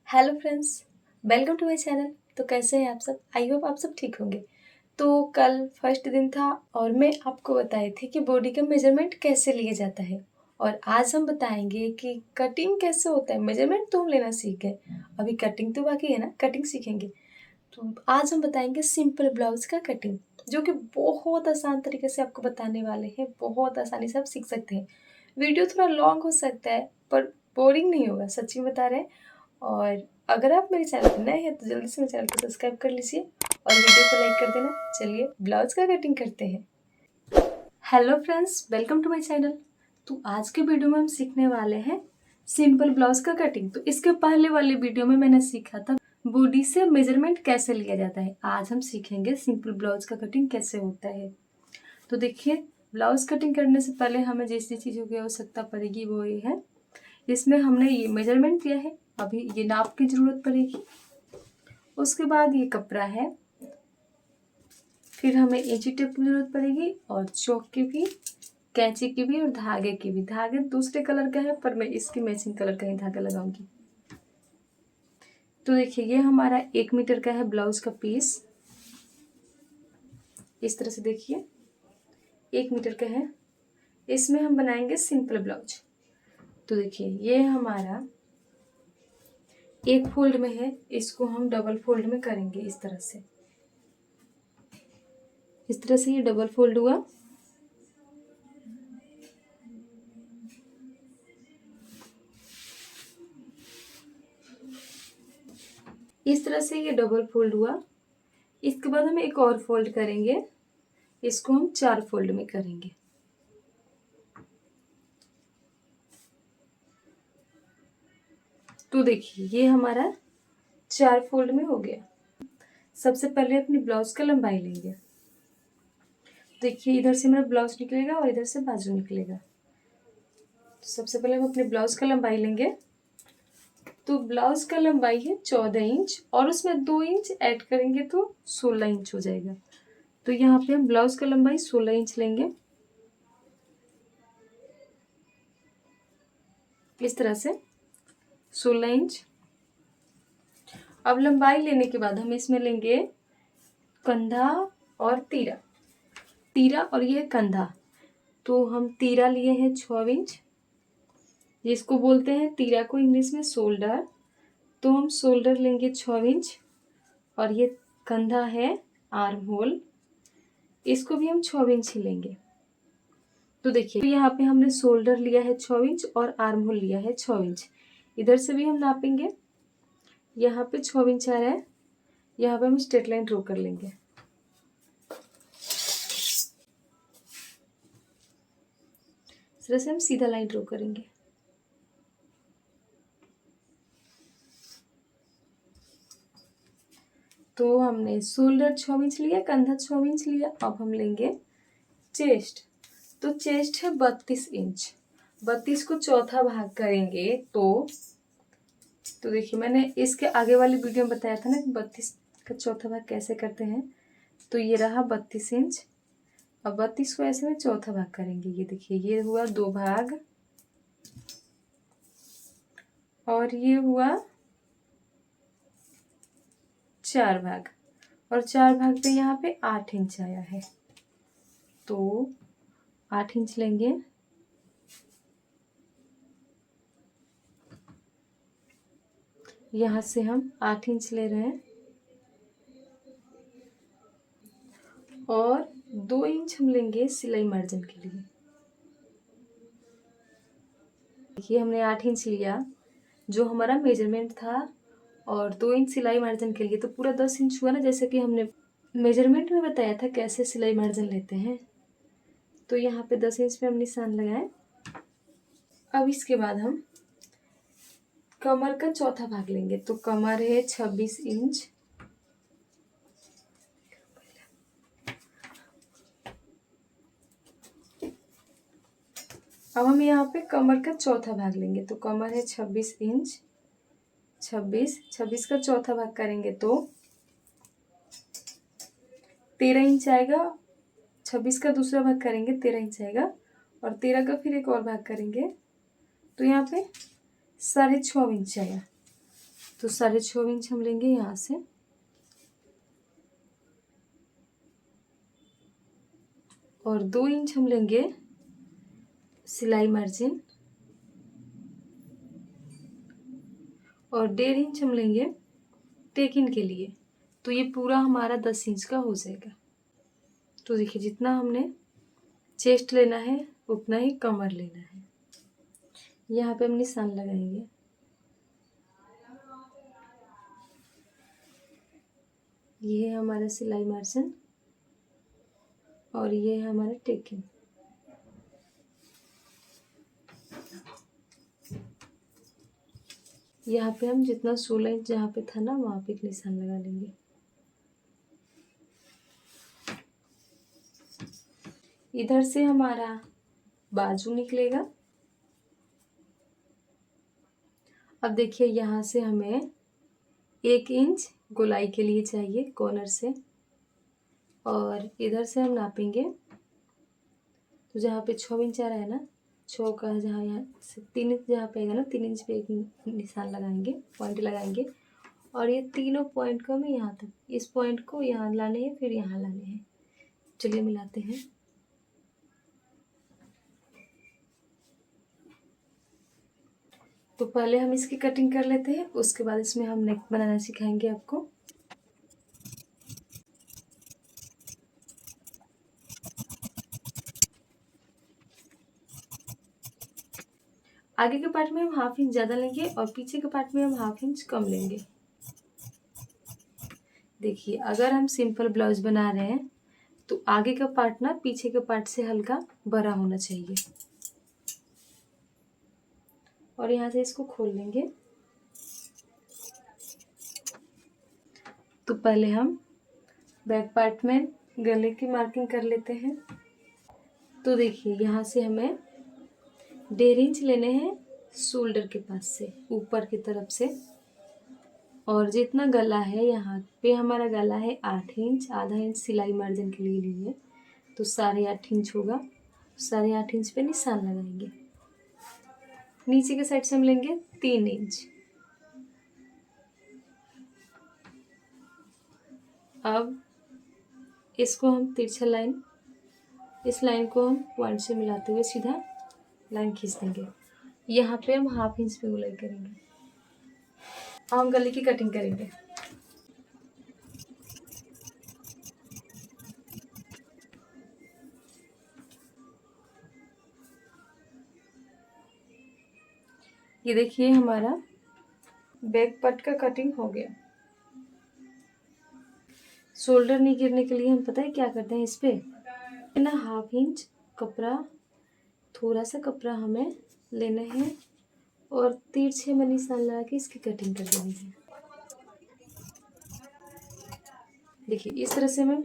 Hello friends, welcome to my channel. तो कैसे हैं आप सब? आई होप आप सब ठीक होंगे। तो कल फर्स्ट दिन था और मैं आपको बताई थी कि बॉडी का मेजरमेंट कैसे लिया जाता है। और आज हम बताएंगे कि कटिंग कैसे होता है। मेजरमेंट तो हम लेना सीख गए, अभी कटिंग तो बाकी है ना, कटिंग सीखेंगे। तो आज हम बताएंगे सिंपल ब्लाउज का कटिंग, जो कि बहुत आसान तरीके से आपको बताने वाले हैं। बहुत आसानी से आप सीख सकते हैं। वीडियो थोड़ा लॉन्ग हो सकता है पर बोरिंग नहीं होगा, सच्ची बता रहे हैं। और अगर आप मेरे चैनल पर नए हैं तो जल्दी से मेरे चैनल को सब्सक्राइब कर लीजिए और वीडियो को लाइक कर देना। चलिए ब्लाउज का कटिंग करते हैं। Hello friends, welcome to my channel. तो आज के वीडियो में हम सीखने वाले हैं सिंपल ब्लाउज का कटिंग। तो इसके पहले वाले वीडियो में मैंने सीखा था बॉडी से मेजरमेंट कैसे लिया जाता है। आज हम सीखेंगे सिंपल ब्लाउज का कटिंग कैसे होता है। तो देखिए, ब्लाउज कटिंग करने से पहले हमें जैसी चीज़ों की आवश्यकता पड़ेगी वो ये है। इसमें हमने ये मेजरमेंट लिया है, अभी ये नाप की ज़रूरत पड़ेगी। उसके बाद ये कपड़ा है, फिर हमें इंची टेप की ज़रूरत पड़ेगी और चौक की भी, कैंची की भी और धागे की भी। धागे दूसरे कलर का है पर मैं इसकी मैचिंग कलर का ही धागा लगाऊंगी। तो देखिए, ये हमारा 1 मीटर का है ब्लाउज का पीस। इस तरह से देखिए 1 मीटर का है। इसमें हम बनाएंगे सिंपल ब्लाउज। तो देखिए, ये हमारा एक फोल्ड में है, इसको हम डबल फोल्ड में करेंगे। इस तरह से ये डबल फोल्ड हुआ। इस तरह से ये डबल फोल्ड हुआ। इसके बाद हम एक और फोल्ड करेंगे, इसको हम 4 फोल्ड में करेंगे। तो देखिए, ये हमारा 4 फोल्ड में हो गया। सबसे पहले अपनी ब्लाउज का लंबाई लेंगे। देखिए, इधर से मेरा ब्लाउज निकलेगा और इधर से बाजू निकलेगा। तो सबसे पहले हम अपने ब्लाउज का लंबाई लेंगे। तो ब्लाउज का लंबाई है 14 इंच और उसमें 2 इंच ऐड करेंगे तो 16 इंच हो जाएगा। तो यहाँ पे हम ब्लाउज का लंबाई 16 इंच लेंगे, इस तरह से 16 इंच। अब लंबाई लेने के बाद हम इसमें लेंगे कंधा और तीरा। तीरा और ये कंधा। तो हम तीरा लिए हैं 6 इंच, जिसको बोलते हैं तीरा को इंग्लिश में शोल्डर। तो हम शोल्डर लेंगे 6 इंच और ये कंधा है आर्म होल, इसको भी हम 6 इंच ही लेंगे। तो देखिए, तो यहाँ पे हमने शोल्डर लिया है 6 इंच और आर्म होल लिया है 6 इंच। इधर से भी हम नापेंगे, यहाँ पे 6 इंच आ रहा है। यहाँ पे हम स्ट्रेट लाइन ड्रॉ कर लेंगे। इस तरह से हम सीधा लाइन ड्रॉ करेंगे। तो हमने शोल्डर 6 इंच लिया, कंधा 6 इंच लिया। अब हम लेंगे चेस्ट। तो चेस्ट है 32 इंच। 32 को चौथा भाग करेंगे तो देखिए, मैंने इसके आगे वाली वीडियो में बताया था ना कि 32 का चौथा भाग कैसे करते हैं। तो ये रहा 32 इंच। अब 32 को ऐसे में चौथा भाग करेंगे। ये देखिए, ये हुआ 2 भाग और ये हुआ 4 भाग, और 4 भाग पे यहाँ पे 8 इंच आया है। तो 8 इंच लेंगे। यहाँ से हम 8 इंच ले रहे हैं और 2 इंच हम लेंगे सिलाई मार्जिन के लिए। देखिए, हमने 8 इंच लिया जो हमारा मेजरमेंट था और 2 इंच सिलाई मार्जिन के लिए, तो पूरा 10 इंच हुआ ना, जैसे कि हमने मेजरमेंट में बताया था कैसे सिलाई मार्जिन लेते हैं। तो यहाँ पे 10 इंच पे हम निशान लगाए। अब इसके बाद हम कमर का चौथा भाग लेंगे। तो कमर है 26 इंच। अब हम यहाँ पे कमर का चौथा भाग लेंगे। तो कमर है 26 इंच। 26 का चौथा भाग करेंगे तो 13 इंच आएगा। 26 का दूसरा भाग करेंगे 13 इंच आएगा और 13 का फिर एक और भाग करेंगे तो यहाँ पे 6.5 इंच आएगा। तो 6.5 इंच हम लेंगे यहाँ से, और 2 इंच हम लेंगे सिलाई मार्जिन, और 1.5 इंच हम लेंगे टेकिन के लिए। तो ये पूरा हमारा 10 इंच का हो जाएगा। तो देखिए जितना हमने चेस्ट लेना है उतना ही कमर लेना है। यहाँ पे हम निशान लगाएंगे। ये है हमारा सिलाई मार्जिन और ये है हमारा टेकिन। यहाँ पे हम जितना 16 इंच जहाँ पे था ना वहाँ पे एक निशान लगा लेंगे। इधर से हमारा बाजू निकलेगा। अब देखिए यहाँ से हमें 1 इंच गोलाई के लिए चाहिए कॉर्नर से, और इधर से हम नापेंगे। तो जहाँ पे 6 इंच आ रहा है ना, 6 का जहाँ यहाँ से 3 इंच जहाँ पे आएगा ना, 3 इंच पे एक निशान लगाएंगे, पॉइंट लगाएंगे। और ये तीनों पॉइंट को हमें यहाँ तक, इस पॉइंट को यहाँ लाने हैं, फिर यहाँ लाने हैं। चलिए मिलाते हैं। तो पहले हम इसकी कटिंग कर लेते हैं, उसके बाद इसमें हम नेक बनाना सिखाएंगे आपको। आगे के पार्ट में हम 1/2 इंच ज़्यादा लेंगे और पीछे के पार्ट में हम 1/2 इंच कम लेंगे। देखिए अगर हम सिंपल ब्लाउज बना रहे हैं तो आगे का पार्ट ना पीछे के पार्ट से हल्का बड़ा होना चाहिए। और यहाँ से इसको खोल लेंगे। तो पहले हम बैक पार्ट में गले की मार्किंग कर लेते हैं। तो देखिए यहाँ से हमें 1.5 इंच लेने हैं शोल्डर के पास से, ऊपर की तरफ से। और जितना गला है यहाँ पे हमारा गला है 8 इंच, आधा इंच सिलाई मार्जिन के लिए लिए, तो 8.5 इंच होगा। 8.5 इंच पे निशान लगाएंगे। नीचे के साइड से हम लेंगे 3 इंच। अब इसको हम तिरछा लाइन, इस लाइन को हम पॉइंट से मिलाते हुए सीधा लाइन खींच देंगे। यहाँ पे हम 1/2 इंच पे गोलाई करेंगे। अब हम गले की कटिंग करेंगे। ये देखिए हमारा बैक पार्ट का कटिंग हो गया। शोल्डर नहीं गिरने के लिए हम पता है क्या करते हैं, इस पे ना 1/2 इंच कपड़ा, थोड़ा सा कपड़ा हमें लेना है और तिरछे में निशान लगा के इसकी कटिंग कर देनी है। देखिए इस तरह से हमें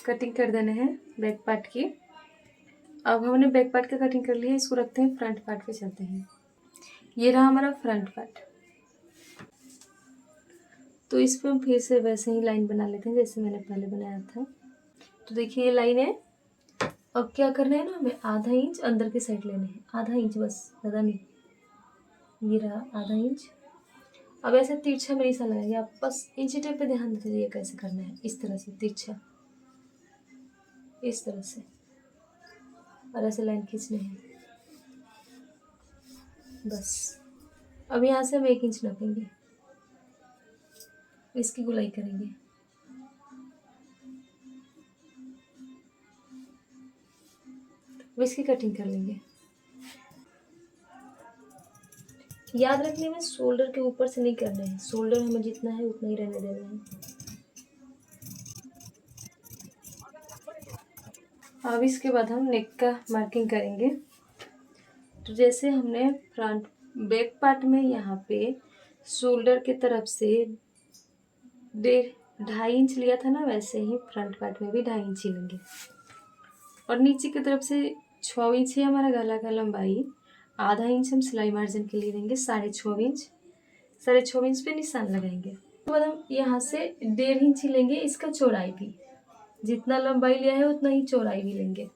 कटिंग कर देना है बैक पार्ट की। अब हमने बैक पार्ट का कटिंग कर लिया है, इसको रखते हैं फ्रंट पार्ट पे चलते हैं। ये रहा हमारा फ्रंट पार्ट। तो इस पर हम फिर से वैसे ही लाइन बना लेते हैं जैसे मैंने पहले बनाया था। तो देखिए ये लाइन है। अब क्या करना है ना, हमें 1/2 इंच अंदर के साइड लेने हैं, 1/2 इंच बस, ज़्यादा नहीं। ये रहा 1/2 इंच। अब ऐसे तिरछा में निशान लगाएंगे। आप बस इंची टेप पे ध्यान दीजिए कैसे करना है। इस तरह से तिरछा, इस तरह से, और ऐसे लाइन खींचने हैं बस। अब यहाँ से हम 1 इंच नापेंगे, इसकी गुलाई करेंगे। अब इसकी कटिंग कर लेंगे। याद रखने में शोल्डर के ऊपर से नहीं करना है, शोल्डर हमें जितना है उतना ही रहने देना है। अब इसके बाद हम नेक का मार्किंग करेंगे। तो जैसे हमने फ्रंट बैक पार्ट में यहाँ पे शोल्डर के तरफ से 2.5 इंच लिया था ना, वैसे ही फ्रंट पार्ट में भी 2.5 इंच ही लेंगे। और नीचे की तरफ से 6 इंच है हमारा गला का लंबाई, 1/2 इंच हम सिलाई मार्जिन के लिए देंगे, 6.5 इंच। 6.5 इंच पे निशान लगाएंगे। उसके बाद हम यहाँ से 1.5 इंच ही लेंगे इसका चौड़ाई भी, जितना लंबाई लिया है उतना ही चौड़ाई भी लेंगे।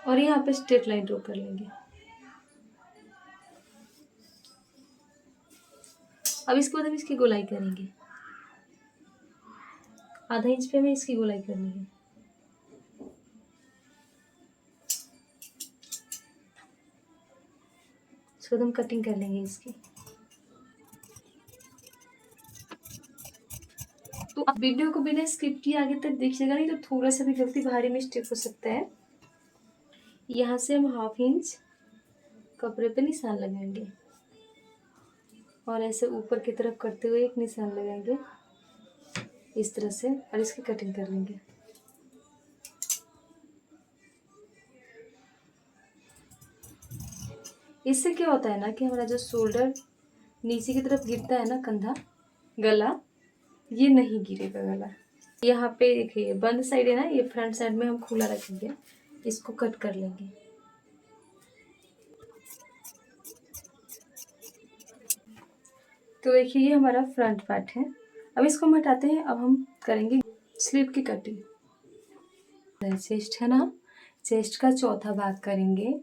और यहाँ पे स्ट्रेट लाइन ड्रॉ कर लेंगे। अब इसके बाद हम इसकी गोलाई करेंगे। आधा इंच पे हमें इसकी गोलाई करनी है। इसके बाद हम कटिंग कर लेंगे इसकी। तो आप वीडियो को बिना स्किप किए आगे तक देखिएगा, नहीं तो थोड़ा सा भी गलती भारी मिस्टेक हो सकता है। यहाँ से हम 1/2 इंच कपड़े पे निशान लगाएंगे और ऐसे ऊपर की तरफ करते हुए एक निशान लगाएंगे इस तरह से, और इसकी कटिंग कर लेंगे। इससे क्या होता है ना कि हमारा जो शोल्डर नीचे की तरफ गिरता है ना, कंधा, गला, ये नहीं गिरेगा गला। यहाँ पे देखिए बंद साइड है ना, ये फ्रंट साइड में हम खुला रखेंगे। इसको कट कर लेंगे। तो देखिए ये हमारा फ्रंट पार्ट है। अब इसको हम हटाते हैं। अब हम करेंगे स्लीव की कटिंग। चेस्ट है ना, चेस्ट का चौथा भाग करेंगे।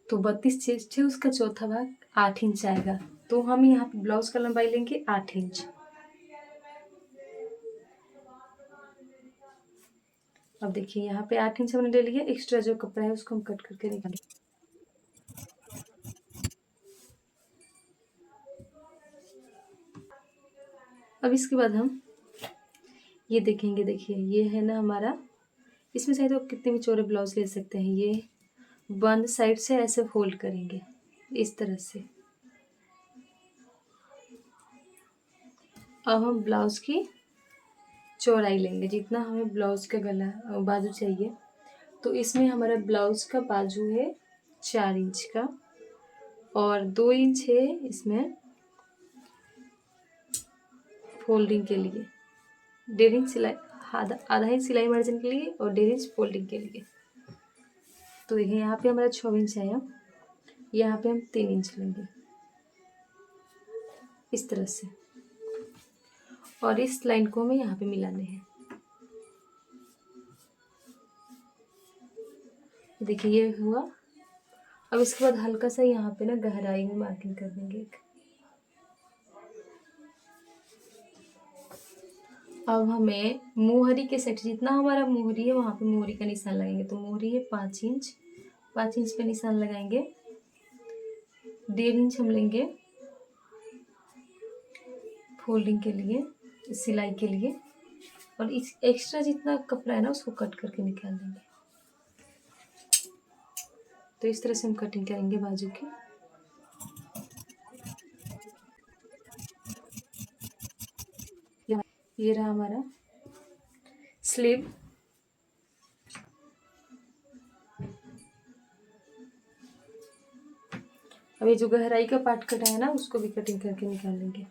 तो 32 चेस्ट है, उसका चौथा भाग 8 इंच आएगा। तो हम यहाँ पे ब्लाउज का लंबाई लेंगे 8 इंच। अब देखिए यहाँ पे 8 इंच हमने ले लिया। एक्स्ट्रा जो कपड़ा है उसको हम कट करके निकालेंगे। अब इसके बाद हम ये देखेंगे। देखिए ये है ना हमारा, इसमें चाहे तो कितने भी चौड़े ब्लाउज ले सकते हैं। ये बंद साइड से ऐसे फोल्ड करेंगे इस तरह से। अब हम ब्लाउज की चौड़ाई लेंगे जितना हमें ब्लाउज का गला बाजू चाहिए। तो इसमें हमारा ब्लाउज का बाजू है 4 इंच का और 2 इंच है इसमें फोल्डिंग के लिए, 1.5 इंच सिलाई, आधा इंच सिलाई मार्जिन के लिए और 1.5 इंच फोल्डिंग के लिए। तो देखिए यहाँ पे हमारा 6 इंच आया, यहाँ पे हम 3 इंच लेंगे इस तरह से, और इस लाइन को हमें यहाँ पे मिलाने हैं। देखिए ये हुआ। अब इसके बाद हल्का सा यहाँ पे ना गहराई में मार्किंग कर देंगे एक। अब हमें मोहरी के सेट, जितना हमारा मोहरी है वहाँ पे मोहरी का निशान लगाएंगे। तो मोहरी है 5 इंच, 5 इंच पे निशान लगाएंगे। 1.5 इंच हम लेंगे फोल्डिंग के लिए, सिलाई के लिए, और इस एक्स्ट्रा जितना कपड़ा है ना उसको कट करके निकाल देंगे। तो इस तरह से हम कटिंग करेंगे बाजू की। ये रहा हमारा स्लीव। अभी जो गहराई का पार्ट कटा है ना उसको भी कटिंग करके निकाल लेंगे।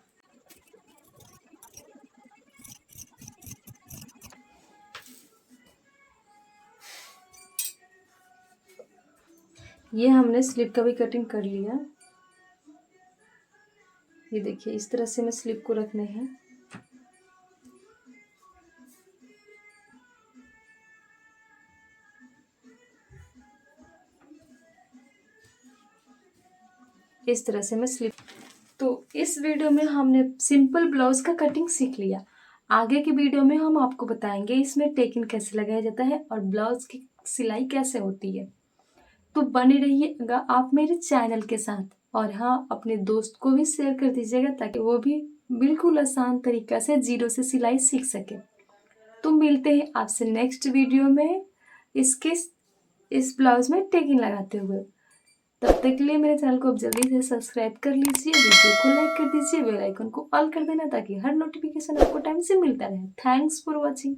ये हमने स्लीव का भी कटिंग कर लिया। ये देखिए इस तरह से हमें स्लीव को रखने हैं। इस तरह से मैं स्लीव। तो इस वीडियो में हमने सिंपल ब्लाउज का कटिंग सीख लिया। आगे की वीडियो में हम आपको बताएंगे इसमें टेकिंग कैसे लगाया जाता है और ब्लाउज की सिलाई कैसे होती है। तो बने रहिएगा आप मेरे चैनल के साथ, और हाँ अपने दोस्त को भी शेयर कर दीजिएगा ताकि वो भी बिल्कुल आसान तरीका से 0 से सिलाई सीख सके। तो मिलते हैं आपसे नेक्स्ट वीडियो में इस ब्लाउज में टेकिंग लगाते हुए। तब तक के लिए मेरे चैनल को आप जल्दी से सब्सक्राइब कर लीजिए, वीडियो को लाइक कर दीजिए, बेल आइकन को ऑल कर देना ताकि हर नोटिफिकेशन आपको टाइम से मिलता रहे। Thanks for watching.